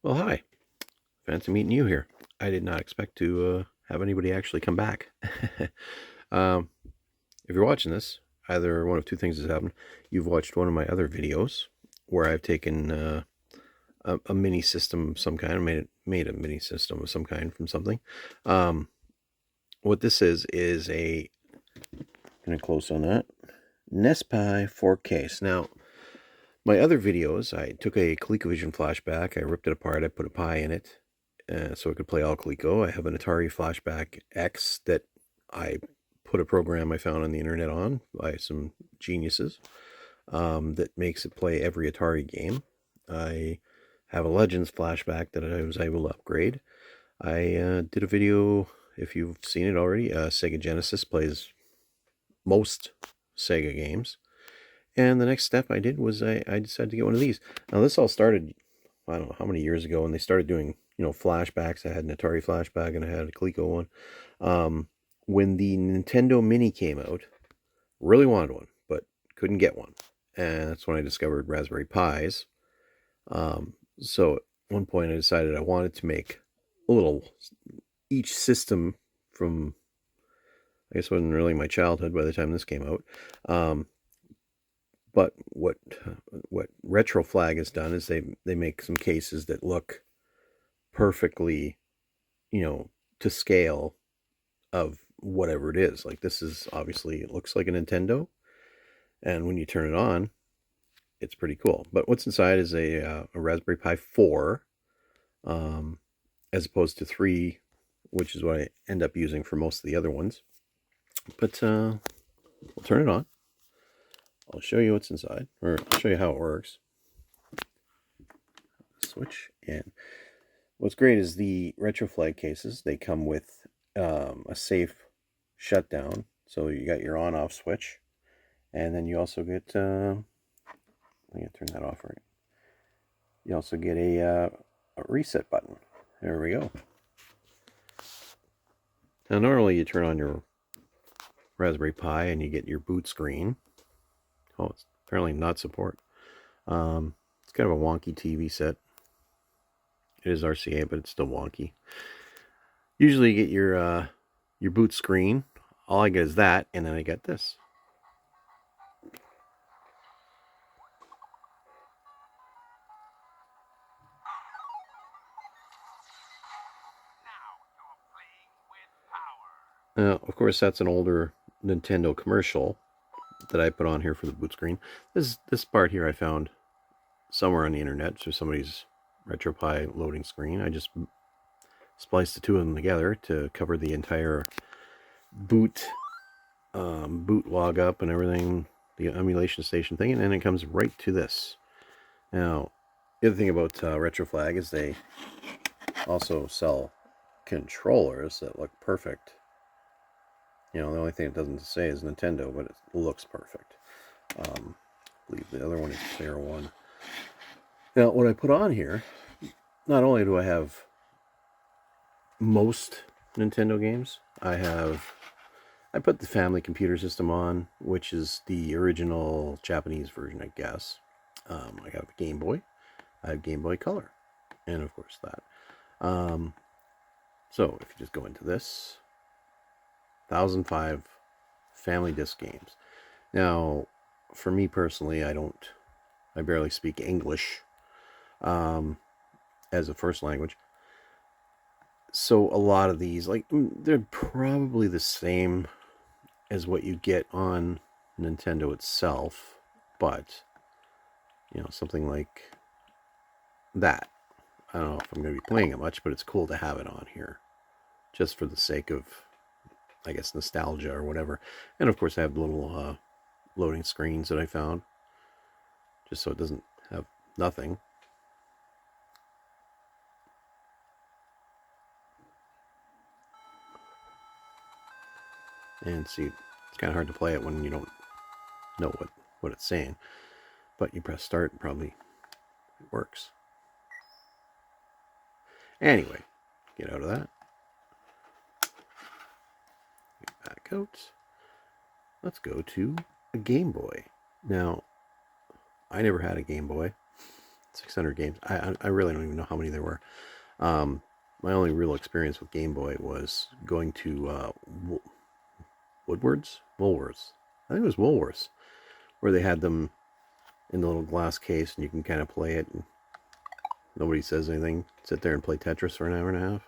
Well, hi. Fancy meeting you here. I did not expect to have anybody actually come back. um, if you're watching this, either one of two things has happened. You've watched one of my other videos where I've taken a mini system of some kind, made a mini system of some kind from something. Um, what this is a kind of close on that Nespi 4 case. Now, my other videos, I took a ColecoVision flashback, I ripped it apart, I put a Pi in it, so I could play all Coleco. I have an Atari Flashback X that I put a program I found on the internet on by some geniuses that makes it play every Atari game. I have a Legends flashback that I was able to upgrade. I did a video, if you've seen it already, Sega Genesis plays most Sega games. And the next step I did was I decided to get one of these. Now, this all started, I don't know how many years ago, and they started doing, flashbacks. I had an Atari flashback and I had a Coleco one. When the Nintendo Mini came out, really wanted one, but couldn't get one. And that's when I discovered Raspberry Pis. So at one point I decided I wanted to make a little, each system from, I guess it wasn't really my childhood by the time this came out. But what Retroflag has done is they make some cases that look perfectly, to scale of whatever it is. Like this is obviously, it looks like a Nintendo, and when you turn it on, it's pretty cool. But what's inside is a Raspberry Pi 4, um, as opposed to 3, which is what I end up using for most of the other ones. But we'll turn it on. I'll show you what's inside, or I'll show you how it works. Switch in. What's great is the Retroflag cases. They come with a safe shutdown, so you got your on-off switch, and then you also get. I'm gonna turn that off right. You also get a reset button. There we go. Now, normally you turn on your Raspberry Pi and you get your boot screen. Oh, it's apparently not support. It's kind of a wonky TV set. It is RCA, but it's still wonky. Usually you get your boot screen. All I get is that, and then I get this. Now, of course, that's an older Nintendo commercial that I put on here for the boot screen. This part here I found somewhere on the internet through somebody's RetroPie loading screen. I just spliced the two of them together to cover the entire boot boot log up and everything, the emulation station thing, and then it comes right to this. Now, the other thing about Retroflag is they also sell controllers that look perfect. The only thing it doesn't say is Nintendo, but it looks perfect. I believe the other one is Player One. Now, what I put on here, not only do I have most Nintendo games, I put the Family Computer System on, which is the original Japanese version, I guess. I have Game Boy, I have Game Boy Color, and of course that. So if you just go into this, 1005 Family Disc games. Now, for me personally, I barely speak English as a first language. So a lot of these, they're probably the same as what you get on Nintendo itself, but something like that. I don't know if I'm going to be playing it much, but it's cool to have it on here, just for the sake of, I guess, nostalgia or whatever. And of course, I have little loading screens that I found, just so it doesn't have nothing. And see, it's kind of hard to play it when you don't know what it's saying. But you press start and probably it works. Anyway, get out of that. Get back out. Let's go to a Game Boy. Now, I never had a Game Boy, 600 games. I really don't even know how many there were. My only real experience with Game Boy was going to Woolworths. I think it was Woolworths, where they had them in the little glass case, and you can kind of play it, and nobody says anything. Sit there and play Tetris for an hour and a half.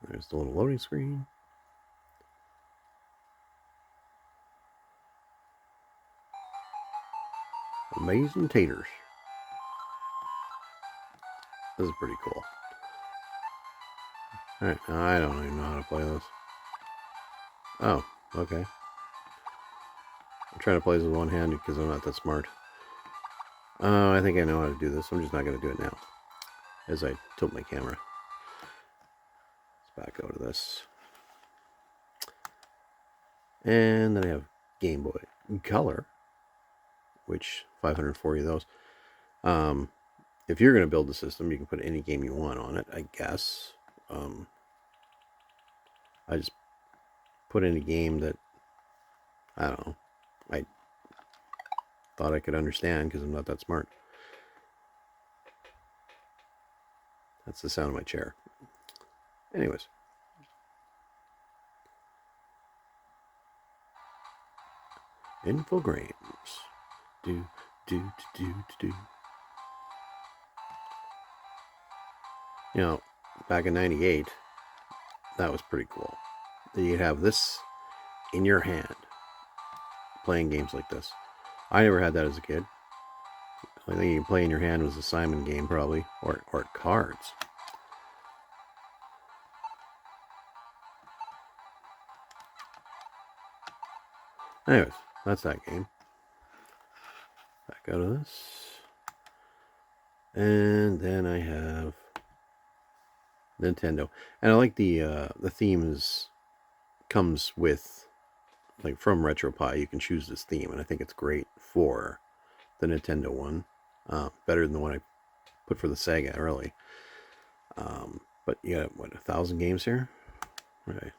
There's the little loading screen. Amazing taters. This is pretty cool. Alright, I don't even know how to play this. Oh, okay. I'm trying to play this with one hand because I'm not that smart. Oh, I think I know how to do this. I'm just not going to do it now. As I tilt my camera. Let's back out of this. And then I have Game Boy Color, which 540 of those. If you're going to build the system, you can put any game you want on it, I guess. I just put in a game that, I don't know, I thought I could understand because I'm not that smart. That's the sound of my chair. Anyways. Infogrames. Do. You know, back in 98, that was pretty cool. You'd have this in your hand, playing games like this. I never had that as a kid. The only thing you can play in your hand was the Simon game, probably, or cards. Anyways, that's that game. Back out of this. And then I have Nintendo. And I like the themes comes with, like, from RetroPie, you can choose this theme, and I think it's great for the Nintendo one. Better than the one I put for the Sega early. But you got, what, 1,000 games here? Right.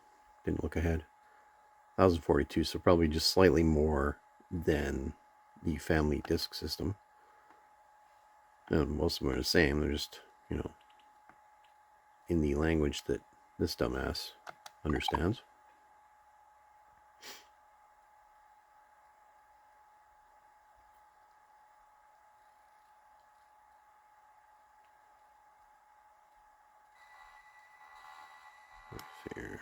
Didn't look ahead. 1,042, so probably just slightly more than the Family Disk System. And most of them are the same. They're just, you know, in the language that this dumbass understands. Let's see here.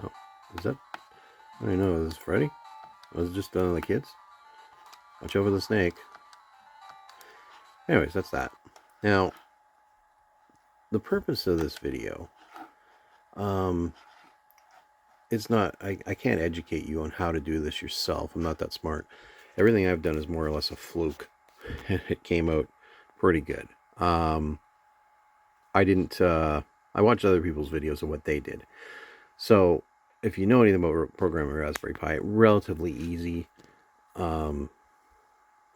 Oh, is that? I don't know. Is this Freddy? Was it just the kids? Watch over the snake. Anyways, that's that. Now, the purpose of this video, it's not, I can't educate you on how to do this yourself. I'm not that smart. Everything I've done is more or less a fluke. It came out pretty good. I watched other people's videos of what they did. So, if you know anything about programming Raspberry Pi, relatively easy.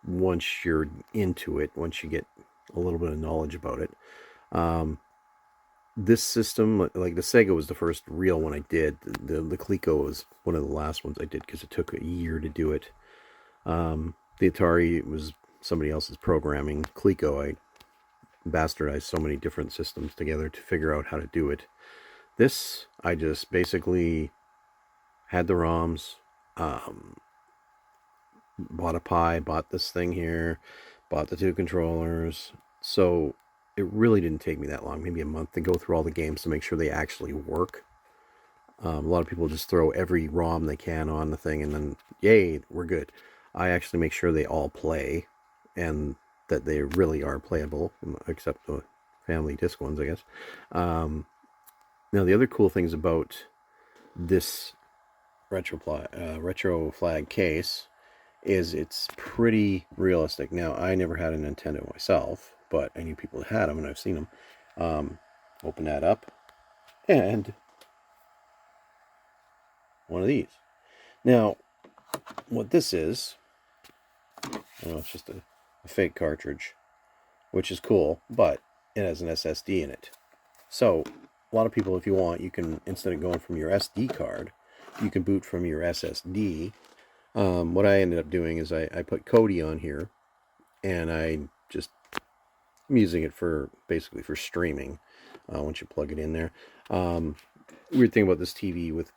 Once you're into it, once you get a little bit of knowledge about it. This system, like the Sega was the first real one I did. The Coleco was one of the last ones I did because it took a year to do it. The Atari was somebody else's programming. Coleco, I bastardized so many different systems together to figure out how to do it. This, I just basically had the ROMs, bought a Pi, bought this thing here, bought the two controllers. So it really didn't take me that long, maybe a month, to go through all the games to make sure they actually work. A lot of people just throw every ROM they can on the thing and then, yay, we're good. I actually make sure they all play and that they really are playable, except the Family Disc ones, I guess. Now, the other cool things about this Retro Flag case is it's pretty realistic. Now, I never had a Nintendo myself, but I knew people that had them, and I've seen them. Open that up, and one of these. Now, what this is, it's just a fake cartridge, which is cool, but it has an SSD in it. So a lot of people, if you want, you can, instead of going from your SD card, you can boot from your SSD. What I ended up doing is I put Kodi on here, and I'm using it for basically for streaming. Once you plug it in there, weird thing about this TV with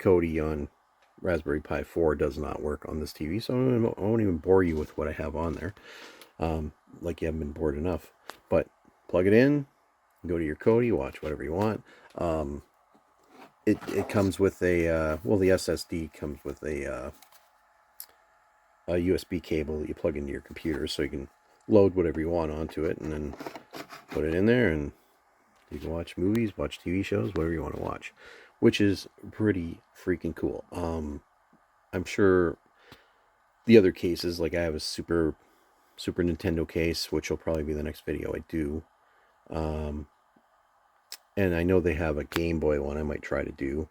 Kodi on Raspberry Pi 4 does not work on this TV, so I won't even bore you with what I have on there. Like you haven't been bored enough. But plug it in, go to your Kodi, watch whatever you want. It comes with a the SSD comes with a USB cable that you plug into your computer, so you can load whatever you want onto it, and then put it in there, and you can watch movies, watch TV shows, whatever you want to watch, which is pretty freaking cool. I'm sure the other cases, like I have a Super Nintendo case, which will probably be the next video I do. And I know they have a Game Boy one I might try to do.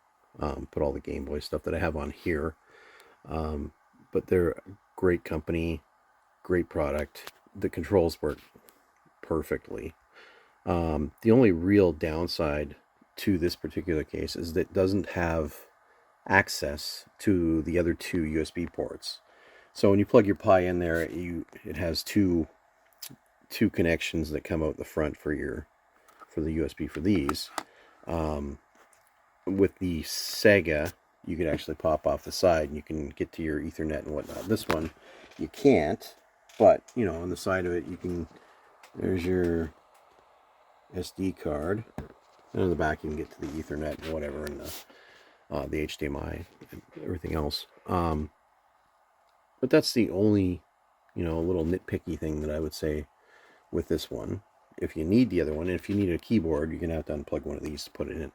Put all the Game Boy stuff that I have on here. But they're a great company, great product. The controls work perfectly. The only real downside to this particular case is that it doesn't have access to the other two USB ports. So when you plug your Pi in there, it has two connections that come out the front for the USB for these. With the Sega, you could actually pop off the side and you can get to your Ethernet and whatnot. This one, you can't, but on the side of it, there's your SD card, and on the back you can get to the Ethernet and whatever, and the HDMI and everything else. But that's the only, little nitpicky thing that I would say with this one. If you need the other one, and if you need a keyboard, you're gonna have to unplug one of these to put it in.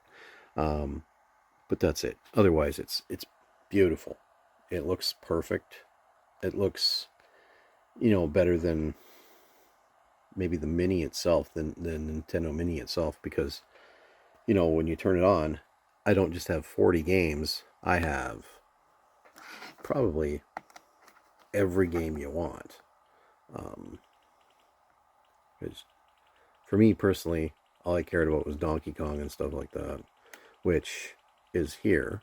But that's it. Otherwise, it's beautiful. It looks perfect. It looks, better than maybe the Mini itself, than the Nintendo Mini itself, because when you turn it on, I don't just have 40 games. I have probably every game you want. Because for me personally, all I cared about was Donkey Kong and stuff like that, which is here.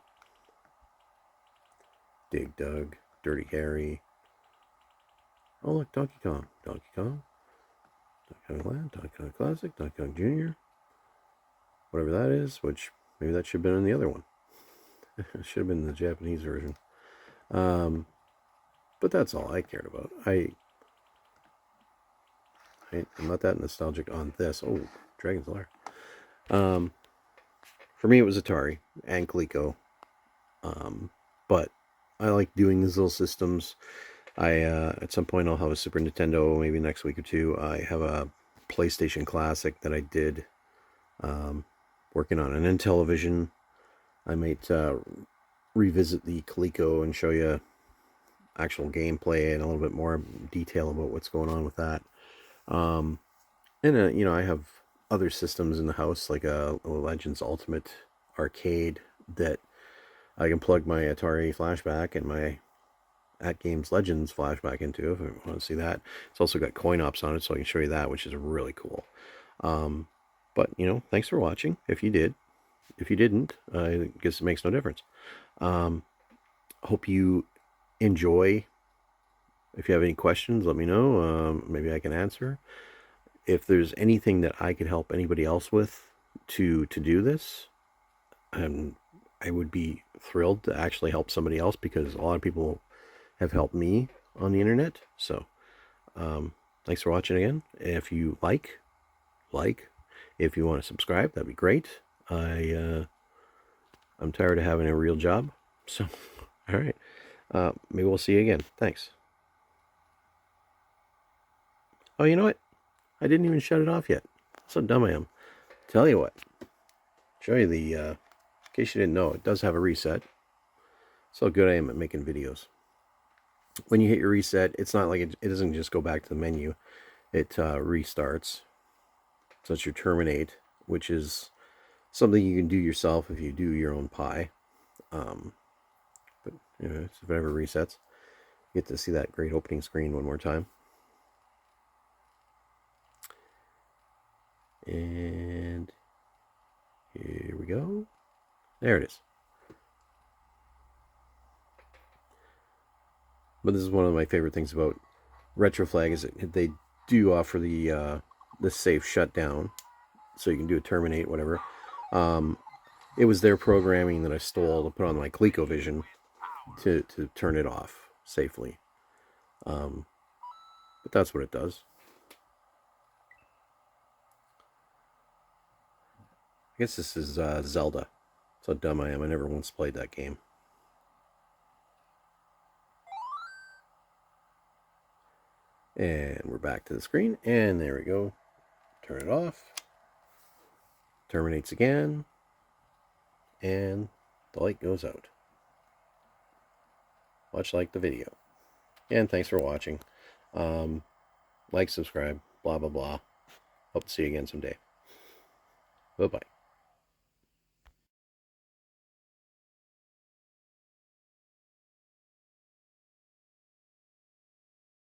Dig Dug, Dirty Harry. Oh look, Donkey Kong, Donkey Kong Land, Donkey Kong Classic, Donkey Kong Jr. Whatever that is, which maybe that should have been in the other one. It should have been the Japanese version. But that's all I cared about. I'm not that nostalgic on this. Oh, Dragon's Lair. For me, it was Atari and Coleco. But I like doing these little systems. At some point I'll have a Super Nintendo, maybe next week or two. I have a PlayStation Classic that I did, working on an Intellivision. I might revisit the Coleco and show you actual gameplay and a little bit more detail about what's going on with that. And I have other systems in the house, like a Legends Ultimate arcade that I can plug my Atari flashback and my At Games Legends flashback into if I want to see that. It's also got coin ops on it, so I can show you that, which is really cool. But thanks for watching. If you did, if you didn't, I guess it makes no difference. Hope you enjoy. If you have any questions, let me know. Maybe I can answer. If there's anything that I could help anybody else with to do this, I would be thrilled to actually help somebody else, because a lot of people have helped me on the internet. So thanks for watching again. If you like, if you want to subscribe, that'd be great. I'm tired of having a real job. So all right, maybe we'll see you again. Thanks. Oh, you know what? I didn't even shut it off yet. So dumb I am. Tell you what, show you the, in case you didn't know, it does have a reset. So good I am at making videos. When you hit your reset, it's not like it doesn't just go back to the menu. It restarts. So it's your terminate, which is something you can do yourself if you do your own Pi. But if it ever resets, you get to see that great opening screen one more time. And Here we go. There it is. But this is one of my favorite things about Retroflag is that they do offer the safe shutdown, so you can do a terminate, whatever. It was their programming that I stole to put on like ColecoVision to turn it off safely. But that's what it does. I guess this is Zelda. That's how dumb I am. I never once played that game. And we're back to the screen. And there we go. Turn it off. Terminates again. And the light goes out. Much like the video. And thanks for watching. Like, subscribe, blah, blah, blah. Hope to see you again someday. Bye-bye.